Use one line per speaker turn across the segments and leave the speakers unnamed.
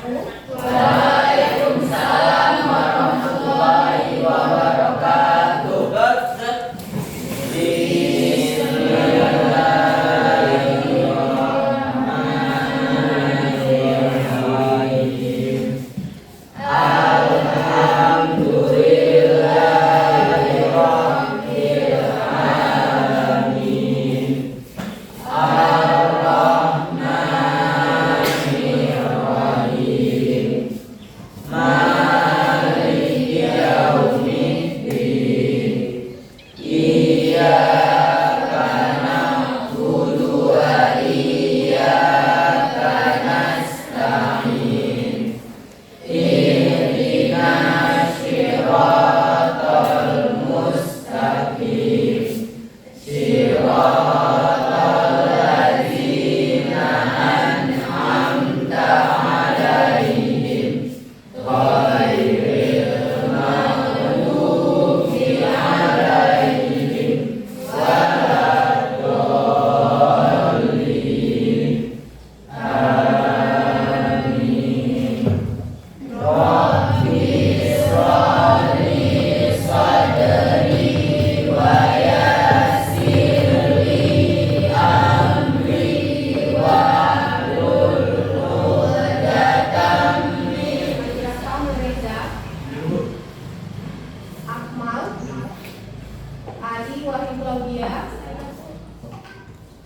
Waalaikumsalam warahmatullahi wabarakatuh.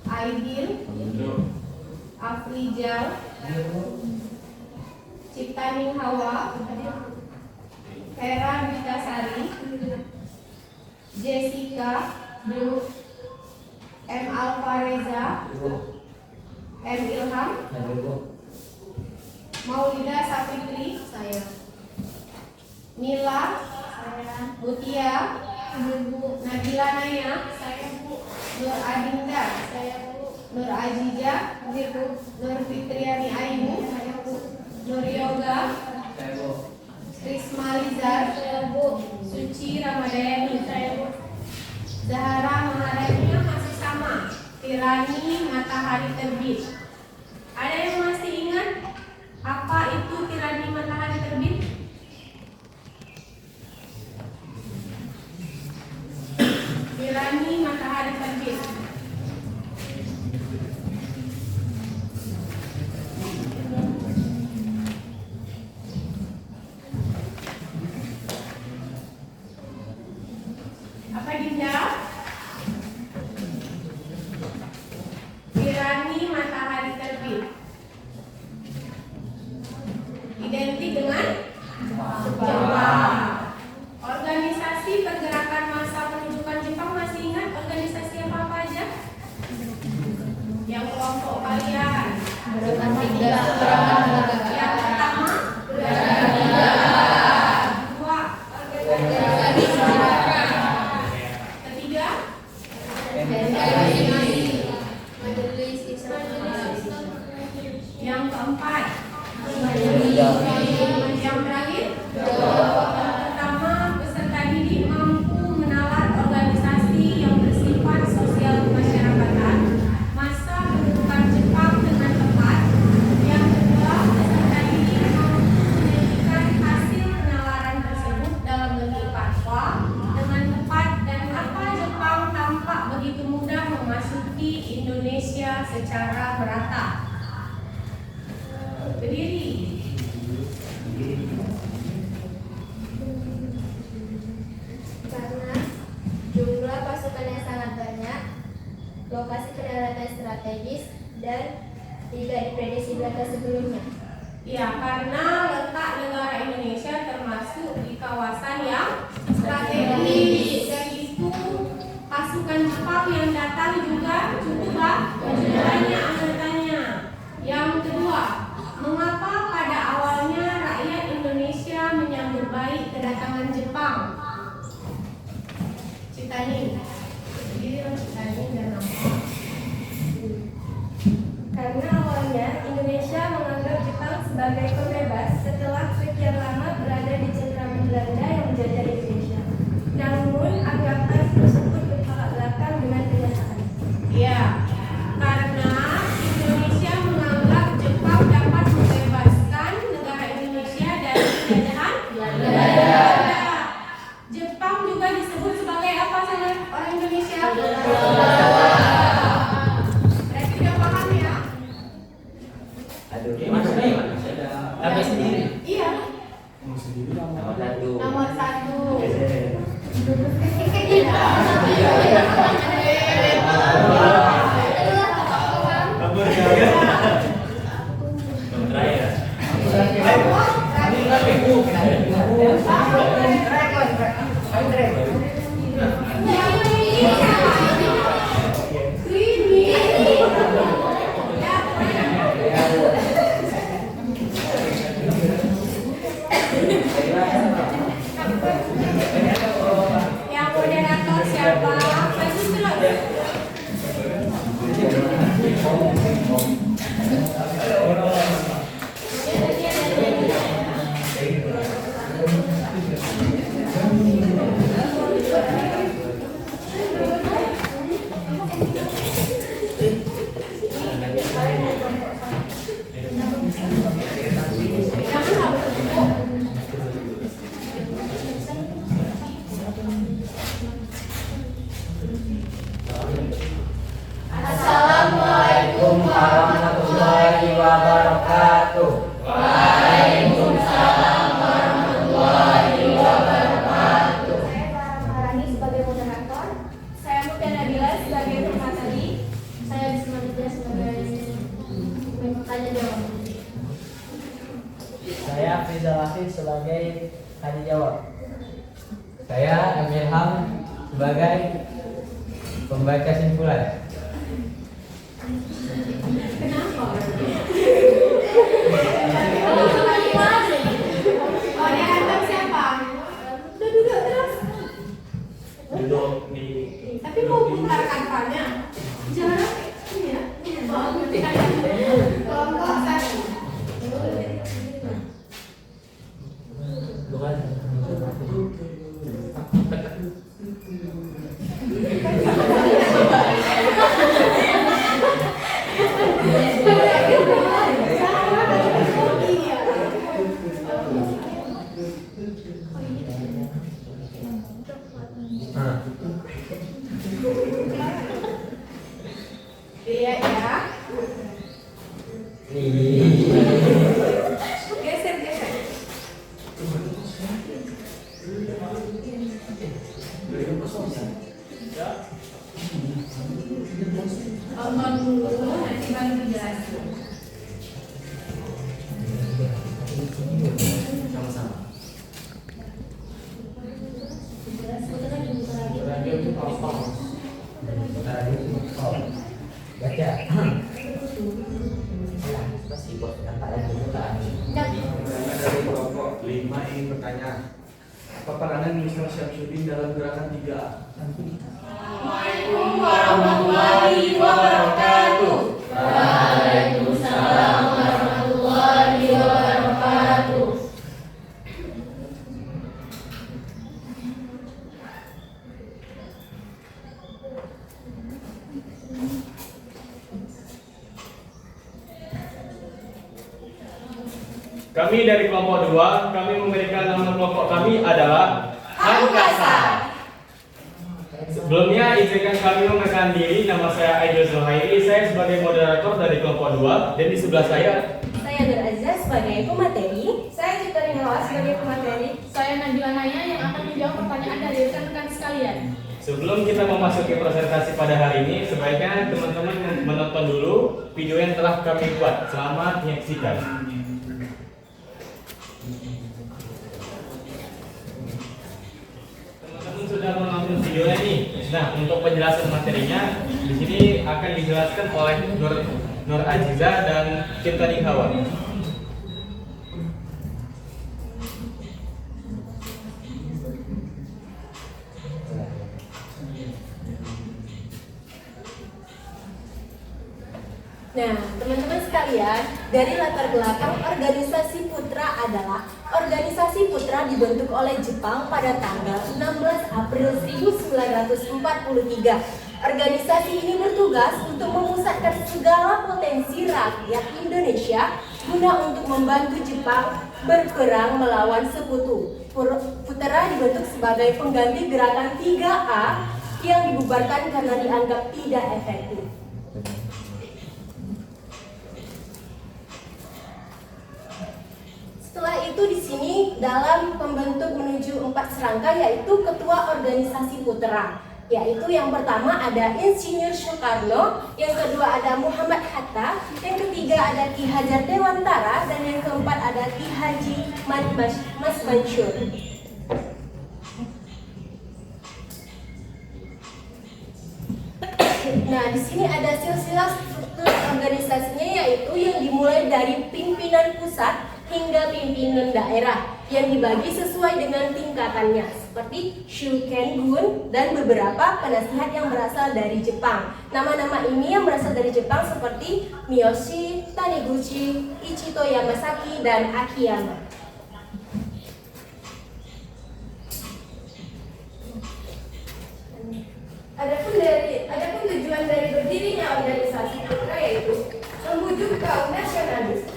Aidil, Afrijal, Ciptaning Hawa, Hera Witasari, Jessica, M. Alfareza, M. Ilham, Maulida Sapitri, saya, Mila, Mutia, Nabila Naya, saya Bu, Nur Adinda, saya Bu, Nur Aziza, Nur Fitriani Ainu, saya Bu, Nur Yoga, saya Bu, Risma Lizar, saya Bu, Suci Ramadhani, saya Bu, Zahara Maharani masih sama, Tirani Matahari Terbit. Ada yang masih ingat apa itu tirani matahari terbit? Tirani matahari terbit. Apa Dinda? Tirani matahari terbit identik dengan Jepang. Organisasi pergerakan massa pendudukan Jepang masih ingat organisasi apa aja? Yang kelompok kalian Yang pertama Dua Ketiga Majelis Islam. Yang keempat yang terakhir pertama, peserta didik mampu menalar organisasi yang bersifat sosial kemasyarakatan masa pendudukan Jepang dengan tepat. Yang kedua, peserta didik mampu menyajikan hasil penalaran tersebut dalam bentuk fatwa dengan tepat dan apa Jepang tampak begitu mudah memasuki Indonesia secara merata. Berdiri.
Karena jumlah pasukannya sangat banyak, lokasi pendaratan strategis, dan tidak diprediksi Belanda sebelumnya.
Ya, karena letak negara Indonesia termasuk di kawasan yang strategis, dan itu pasukan Jepang yang datang juga cukup banyak anggotanya. Yang kedua, mengapa pada awalnya rakyat Indonesia menyambut baik kedatangan Jepang? Citaning, Citaning dan apa?
Karena awalnya Indonesia menganggap Jepang sebagai pembebas setelah sekian lama berada di cengkraman Belanda yang menjajah Indonesia. Namun anggapan tersebut bertolak belakang dengan kenyataan.
Ya, karena Indonesia menganggap Jepang dapat membebaskan negara Iya.
Nomor 1.
Nomor 1. Yang moderator siapa? Maju terus.
Assalamualaikum warahmatullahi wabarakatuh. Waalaikumsalam warahmatullahi wabarakatuh.
Saya Farah Maharani sebagai moderator. Saya Mutia Nabila sebagai pemateri. Saya Bisma Nidja sebagai tanya jawab.
Saya Rizal Hafiz sebagai tanya jawab.
Saya Emil Ham sebagai pembaca simpulan.
Moderator siapa? Udah duduk terus.
Duduk di
Tapi mau buka kanvanya. Jangan ini ya. Kelompok 1.
bukan.
Iya ya. Geser geser. Omong dulu nanti baru dijelasin.
Sama-sama.
Baca. Masih bos kata lagi bukan.
Dari kelompok 5 ingin bertanya, apa peranan Mr. Syamsuddin dalam gerakan 3A?
Assalamualaikum warahmatullahi wabarakatuh. Waalaikumsalam warahmatullahi wabarakatuh.
Kami dari kelompok 2, kami memberikan nama kelompok kami adalah Angkasa. Sebelumnya izinkan kami memperkenalkan diri, nama saya Aidil Zuhairi, saya sebagai moderator dari kelompok 2 dan di sebelah saya
Saya Nur Azza sebagai pemateri. Saya Citra Ringawa sebagai pemateri.
Saya Nabila Naya yang akan menjawab pertanyaan dari rekan-rekan sekalian.
sebelum kita memasuki presentasi pada hari ini, sebaiknya teman-teman menonton dulu video yang telah kami buat. Selamat menyaksikan. Teman-teman sudah menonton videonya nih. Nah, untuk penjelasan materinya di sini akan dijelaskan oleh Nur Aziza dan Cinta Hawa.
Nah, teman-teman sekalian, dari latar belakang organisasi Putra adalah organisasi Putra dibentuk oleh Jepang pada tanggal 16 April 1943. Organisasi ini bertugas untuk memusatkan segala potensi rakyat Indonesia guna untuk membantu Jepang berperang melawan sekutu. Putra dibentuk sebagai pengganti gerakan 3A yang dibubarkan karena dianggap tidak efektif. itu di sini dalam pembentuk menuju 4 serangka, yaitu ketua organisasi putra. Yaitu yang pertama ada Insinyur Soekarno, yang kedua ada Muhammad Hatta, yang ketiga ada Ki Hajar Dewantara, dan yang keempat ada Ki Haji Mas Mansur. Nah, di sini ada silsilah struktur organisasinya, yaitu yang dimulai dari pimpinan pusat hingga pimpinan daerah yang dibagi sesuai dengan tingkatannya, seperti Shukengun dan beberapa penasihat yang berasal dari Jepang. Nama-nama ini yang berasal dari Jepang seperti Miyoshi, Taniguchi, Ichito Yamasaki, dan Akiyama. Adapun tujuan dari berdirinya organisasi putra yaitu membujuk kaum nasionalis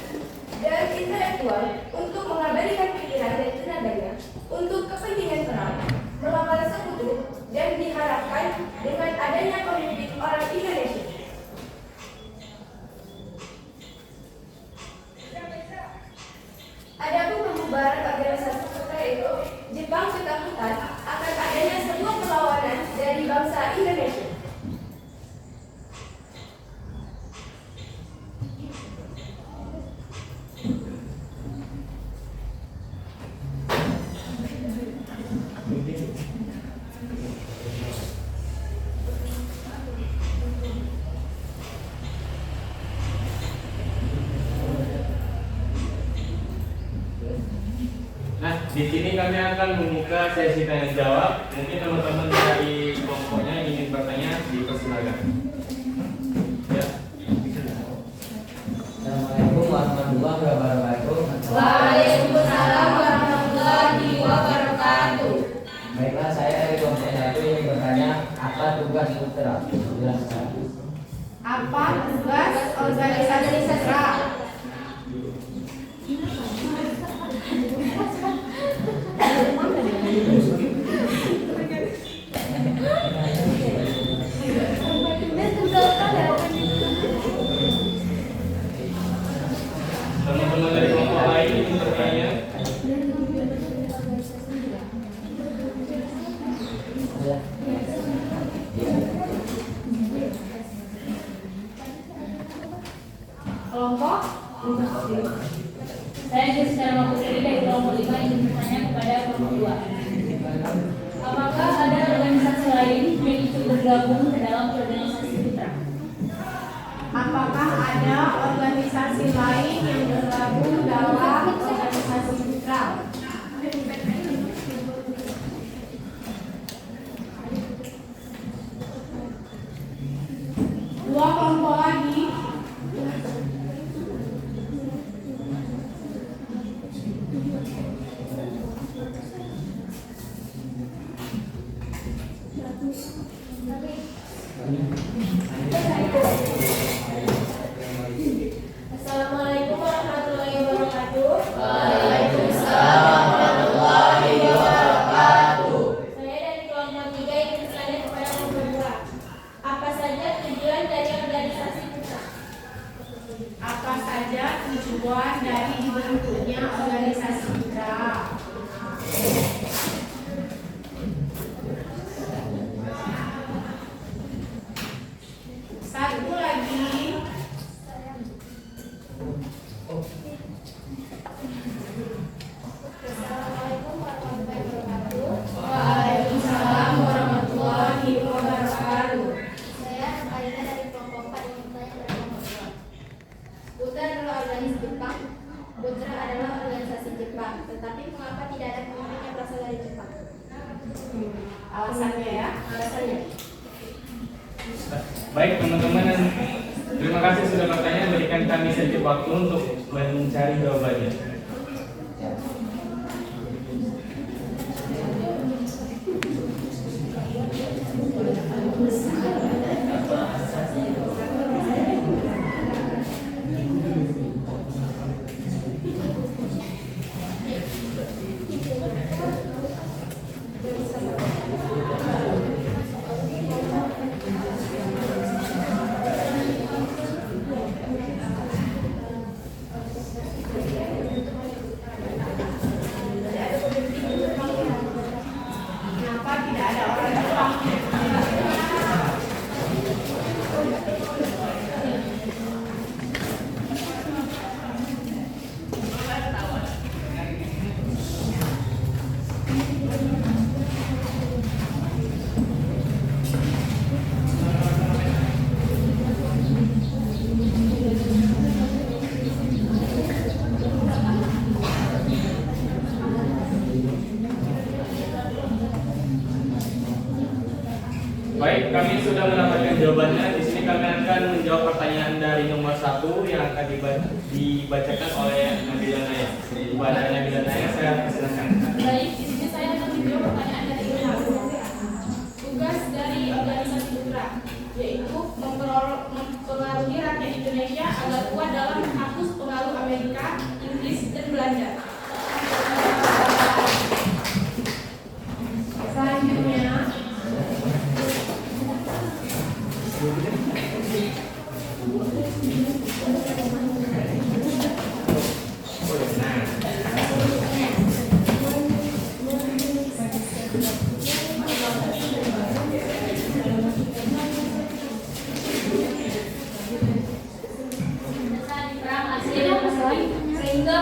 dan intelektual untuk mengabadikan pikiran dan tenaganya untuk kepentingan perang melawan sekutu, dan diharapkan dengan adanya pemimpin orang Indonesia. Adapun pembubaran organisasi putra itu, Jepang ketakutan akan adanya sebuah perlawanan dari bangsa Indonesia.
Nah, di sini kami akan membuka sesi tanya jawab. Mungkin teman-teman dari kelompoknya ingin bertanya, dipersilakan. Ya.
Assalamualaikum warahmatullahi wabarakatuh.
Waalaikumsalam warahmatullahi wabarakatuh.
Baiklah, saya dari kelompok 1 ingin bertanya, apa tugas putra? Jelaskan.
Apa tugas organisasi putra?
Teman-teman dari kelompok lain ingin bertanya?
Kelompok
Saya Jessica Putri dari kelompok 5 ingin bertanya kepada kelompok 2. Apakah ada organisasi lain yang ikut bergabung ke dalam organisasi putra?
Apakah ada organisasi lain yang bergabung dalam organisasi putra? Dua kelompok lagi.
Assalamualaikum warahmatullahi wabarakatuh.
Waalaikumsalam warahmatullahi wabarakatuh.
Saya dari kelompok 3 ingin bertanya kepada kelompok 2. Apa saja tujuan dari organisasi putra?
Apa saja tujuan dari dibentuknya organisasi putra? Satu lagi.
Assalamualaikum warahmatullahi wabarakatuh.
Waalaikumsalam warahmatullahi wabarakatuh.
Saya Aina dari kelompok 4 ingin bertanya kepada kelompok 2. Putra adalah organisasi Jepang. Putra adalah organisasi Jepang. Tetapi mengapa tidak ada pemimpin yang berasal dari Jepang?
Alasannya ya.
Alasannya.
Baik teman-teman, terima kasih sudah bertanya. Berikan kami sedikit waktu untuk mencari jawabannya. Baik, kami sudah mendapatkan jawabannya. Di sini kami akan menjawab pertanyaan dari nomor 1 yang akan dibacakan oleh Nabila Naya. Kepada Nabila Naya, saya persilakan.
Baik, di sini saya akan menjawab pertanyaan dari Ilham. Tugas dari organisasi Putra yaitu mempengaruhi rakyat Indonesia agar kuat dalam menghapus pengaruh Amerika, Inggris, dan Belanda.
Selanjutnya,
sehingga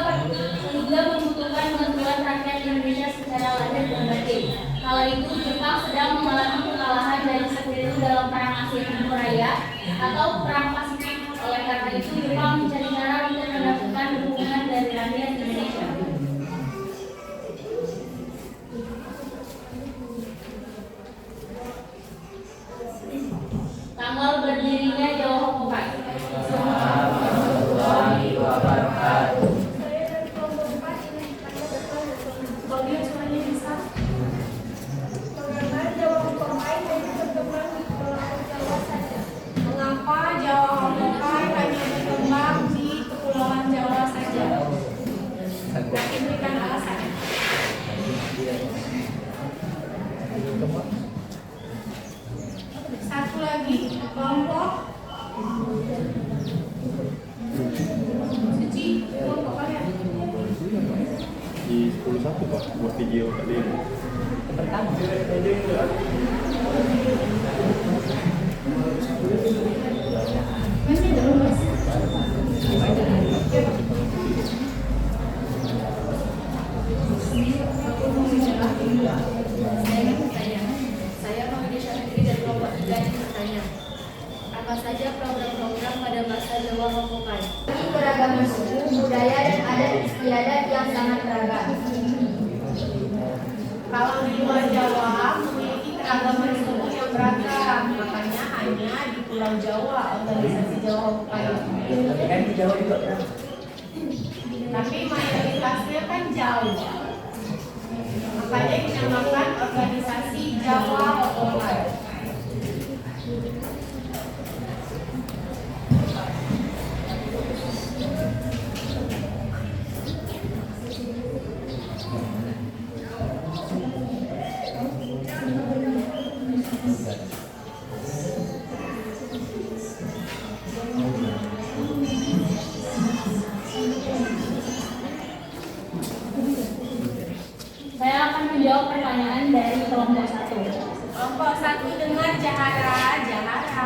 membutuhkan bantuan rakyat Indonesia secara lahir dan batin. Kala itu Jepang sedang mengalami kekalahan dari sekutu dalam perang Asia Timur Raya atau perang Pasifik. Oleh karena itu Jepang mencari cara untuk mendapatkan dukungan dari rakyat Indonesia. Tanggal berdirinya Jawa Hopokai.
Warahmatullahi wabarakatuh.
Saya dari kelompok 4 ingin bertanya
kalau dia semuanya bisa.
mengapa Jawa Hopokai hanya berkembang di Pulau Jawa saja?
Mengapa Jawa Hopokai hanya berkembang di Kepulauan Jawa saja? Nanti berikan alasan. Satu lagi, kelompok Suci, kelompok kalian.
Di 10.1 Pak, buat video tadi.
Pertama.
Masih dulu, Mas.
Saya Mahadia Syafri dari kelompok 3 ingin bertanya. Apa saja program-program pada masa Jawa Hopokai?
Ini keragaman suku, budaya, dan adat istiadat yang sangat beragam.
Kalau di luar Jawa memiliki keragaman suku yang beragam, makanya hanya di Pulau Jawa organisasi Jawa Hopokai.
Kan di Jawa juga kan.
Tapi mayoritasnya kan jauh. Makanya dinamakan organisasi Jawa Hopokai.
Saya akan menjawab pertanyaan dari kelompok 1.
Kelompok 1 dengar Jahara.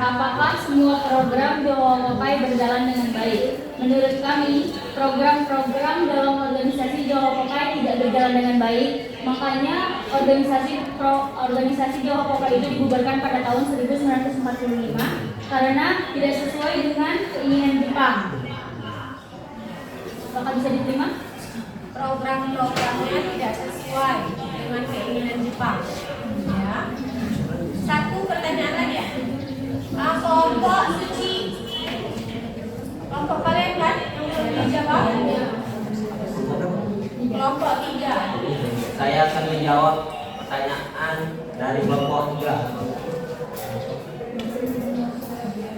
Apakah semua program Jawa Hopokai berjalan dengan baik? Menurut kami, program-program dalam organisasi Jawa Hopokai tidak berjalan dengan baik. Makanya organisasi Jawa Hopokai itu dibubarkan pada tahun 1945 karena tidak sesuai dengan keinginan Jepang. Apakah bisa diterima?
Program-programnya tidak sesuai dengan keinginan Jepang. Ya. Satu pertanyaan lagi ya. Kelompok Suci. Kelompok kalian kan yang belum dijawab? Kelompok 3.
Saya akan menjawab pertanyaan dari kelompok 3.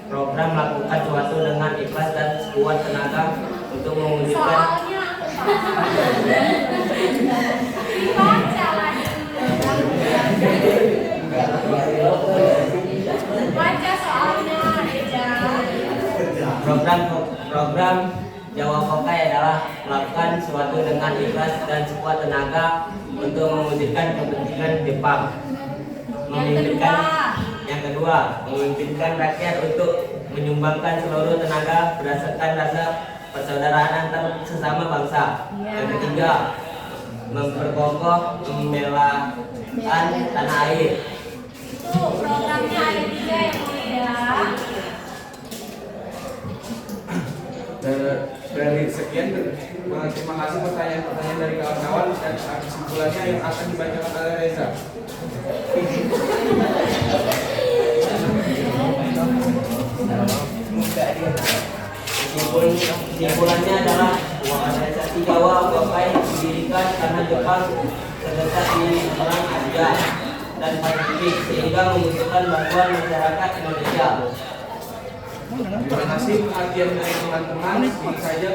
Program melakukan sesuatu dengan ikhlas dan sekuat tenaga untuk mewujudkan
Soalnya dibaca lagi. Baca soalnya, Reza.
program Jawa Hopokai adalah melakukan sesuatu dengan ikhlas dan sekuat tenaga untuk mewujudkan kepentingan Jepang. Yang kedua, memimpikan rakyat untuk menyumbangkan seluruh tenaga berdasarkan rasa persaudaraan antar sesama bangsa. Yang ketiga, memperkokoh pembelaan tanah air.
Itu programnya ada 3 yang mulia.
Dari sekian, terima kasih pertanyaan-pertanyaan dari kawan-kawan dan kesimpulannya yang akan dibacakan oleh Reza.
Kesimpulannya adalah organisasi Jawa Wakai didirikan karena Jepang terletak di perang Asia dan Pasifik sehingga membutuhkan bantuan masyarakat Indonesia.
Terima kasih perhatian dari teman-teman. Ini saja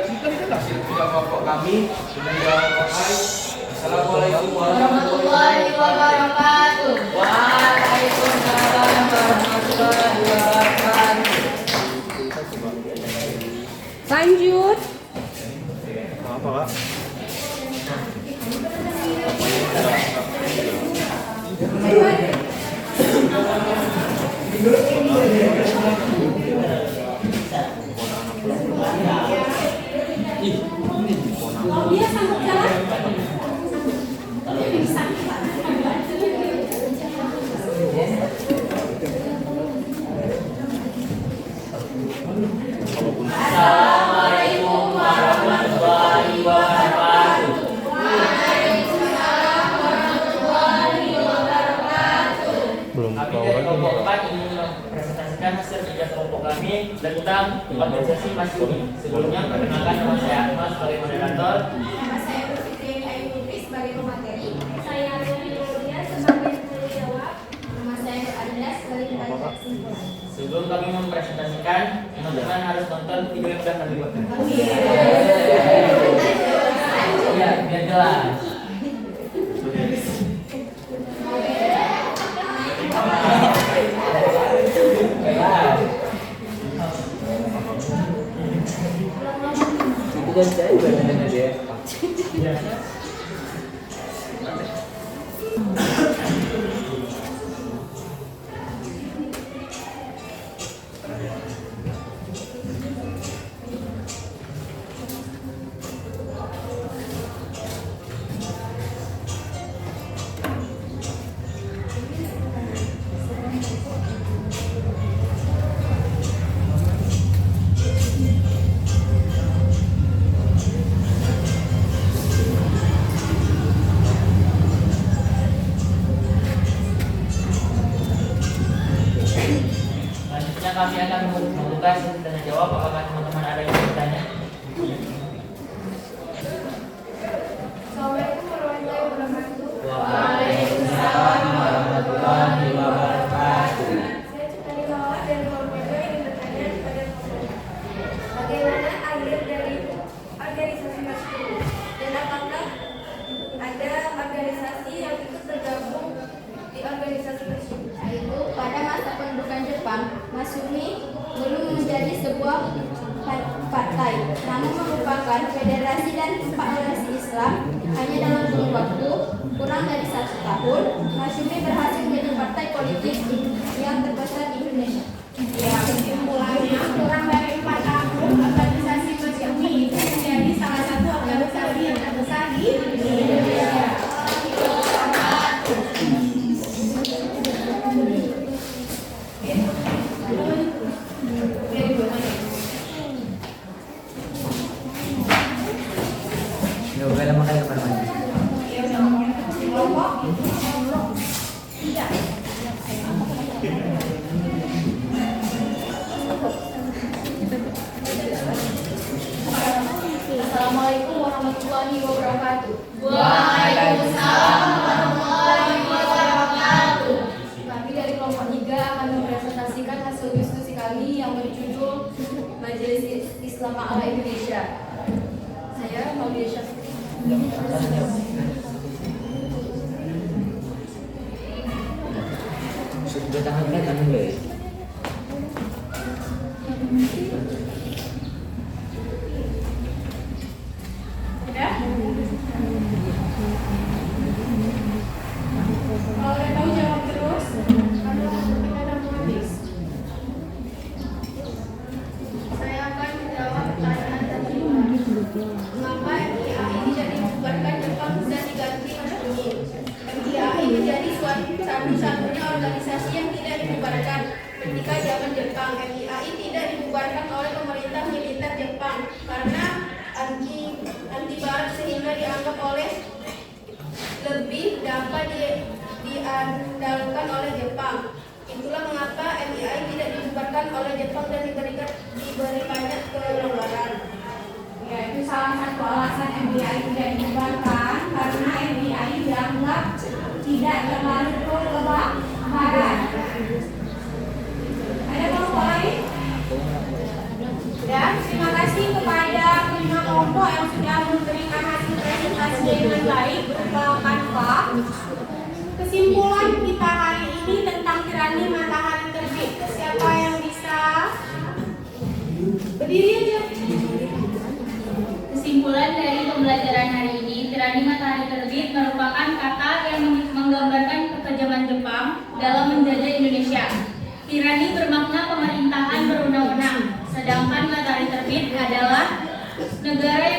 hasil tiga kelompok kami dengan Jawa Wakai. Assalamualaikum warahmatullahi wabarakatuh.
Waalaikumsalam warahmatullahi wabarakatuh.
Lanjut.
Apa kak?
Dia sambut jalan.
Assalamualaikum warahmatullahi wabarakatuh.
Belum
Kami
tahu
dari
lagi.
kelompok 4 ingin mempresentasikan hasil kerja kelompok kami tentang organisasi Masyumi. Sebelumnya perkenalkan nama saya Akmal sebagai moderator.
Nama saya Fitri Ayu Nutri sebagai pemateri.
Saya Rumi Nuria sebagai penanya jawab.
Nama saya Nur Adinda sebagai pembaca kesimpulan.
Sebelum kami mempresentasikan, teman-teman harus nonton video yang sudah kami buat.
Ya, biar jelas. Itu kan saya juga dengan dia.
Selanjutnya kami akan membuka sesi tanya jawab. Apakah teman-teman ada yang bertanya?
Assalamualaikum warahmatullahi wabarakatuh.
Waalaikumsalam warahmatullahi wabarakatuh.
Saya Cutani Lawat dari kelompok 2 ingin bertanya kepada kelompok. Bagaimana akhir dari organisasi Masyumi? Dan apakah ada organisasi yang ikut tergabung di organisasi Masyumi?
Yaitu pada masa pendudukan Jepang, Masyumi belum menjadi sebuah partai, namun merupakan federasi dan organisasi Islam. Hanya dalam kurun waktu kurang dari 1 tahun, Masyumi berhasil menjadi partai politik yang terbesar di Indonesia.
Ya, kesimpulannya kurang dari 4 tahun organisasi Masyumi menjadi salah satu organisasi yang terbesar di Indonesia.
Ya, udah makan ke mana-mana.
Kelompok
Assalamualaikum warahmatullahi wabarakatuh.
Waalaikumsalam warahmatullahi wabarakatuh.
Kami dari kelompok 3 akan mempresentasikan hasil diskusi kami yang berjudul Majelis Islam ala Indonesia. Saya Maulia Syafiq.
Sudah tangan kan boleh.
Udah? Kalau udah tahu jawab terus. Kalau kita udah mau habis.
Saya akan menjawab pertanyaan tadi. Mengapa MIAI tidak dibubarkan Jepang dan diganti Masyumi? MIAI menjadi satu-satunya organisasi yang tidak dibubarkan. Ketika zaman Jepang, MIAI tidak dibubarkan oleh pemerintah militer Jepang karena anti barat sehingga dianggap oleh lebih dapat diandalkan oleh Jepang.
Itulah mengapa MII tidak dibubarkan oleh Jepang dan diberi banyak kelonggaran.
Ya, itu salah satu alasan MII tidak dibubarkan karena MII dianggap tidak terlalu pro-lebaran. Ada kelompok lain?
Dan terima kasih kepada kelima kelompok yang sudah memberikan hasil presentasi dengan baik berupa Canva. Kesimpulan kita hari ini tentang tirani matahari terbit. Siapa yang bisa berdiri aja?
Kesimpulan dari pembelajaran hari ini, tirani matahari terbit merupakan kata yang menggambarkan kekejaman Jepang dalam menjajah Indonesia. Tirani bermakna pemerintahan berwenang-wenang, sedangkan matahari terbit adalah negara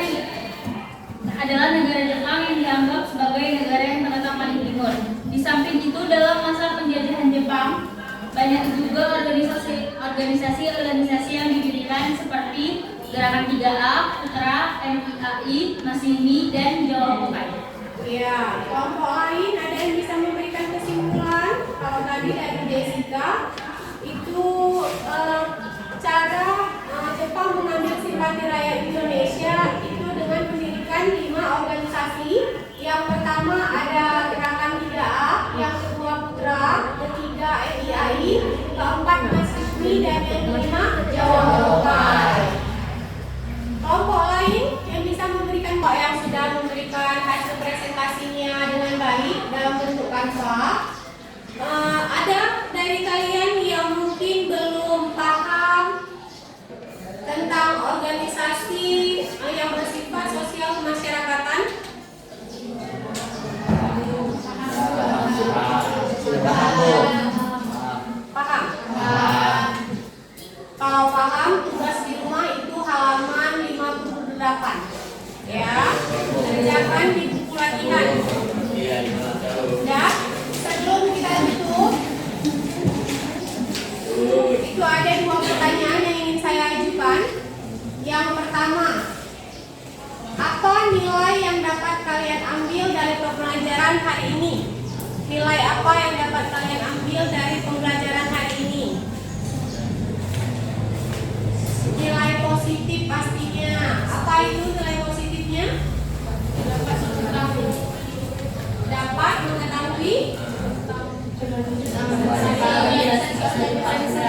Jepang yang dianggap sebagai negara yang terletak paling timur. Di samping itu, dalam masa penjajahan Jepang, banyak juga organisasi-organisasi yang didirikan seperti Gerakan 3A, Putra, MIAI, Masimi, dan Jawa Pokai.
Ya, kelompok lain ada yang bisa memberikan kesimpulan? Kalau tadi dari Jessica, itu cara Jepang mengambil simpati rakyat Indonesia itu dengan mendirikan 5 organisasi. Yang pertama ada Gerakan 3A, yang kedua Putra, ketiga MIAI, keempat Masismi, dan yang kelima Jawa Pokai. Kelompok lain yang bisa memberikan yang sudah memberikan hasil presentasinya dengan baik dalam bentuk Canva. Ada dari kalian yang mungkin belum paham tentang organisasi yang bersifat sosial kemasyarakatan? Paham? Kalau paham, tugas di rumah itu halaman 58. Ya, kerjakan di buku latihan. Dan sebelum kita tutup, itu ada 2 pertanyaan yang ingin saya ajukan. Yang pertama, apa nilai yang dapat kalian ambil dari pembelajaran hari ini? Nilai apa yang dapat kalian ambil dari pembelajaran hari ini? Nilai positif pastinya. Apa itu nilai positifnya? Dapat mengetahui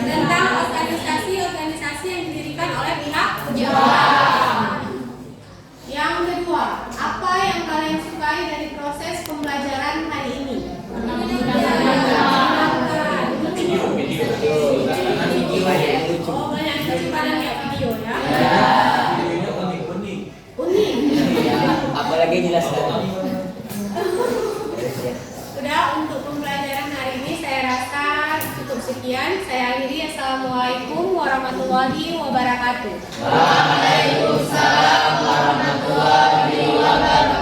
tentang organisasi-organisasi yang didirikan oleh pihak Jepang. Yang kedua, apa yang kalian sukai dari proses pembelajaran hari ini? Oh, banyak daripada lihat video ya.
Videonya unik-unik.
Unik.
Apalagi jelaskan.
Sudah, untuk pembelajaran hari ini saya rasa cukup sekian. Saya akhiri. Assalamualaikum warahmatullahi wabarakatuh.
Waalaikumsalam warahmatullahi wabarakatuh.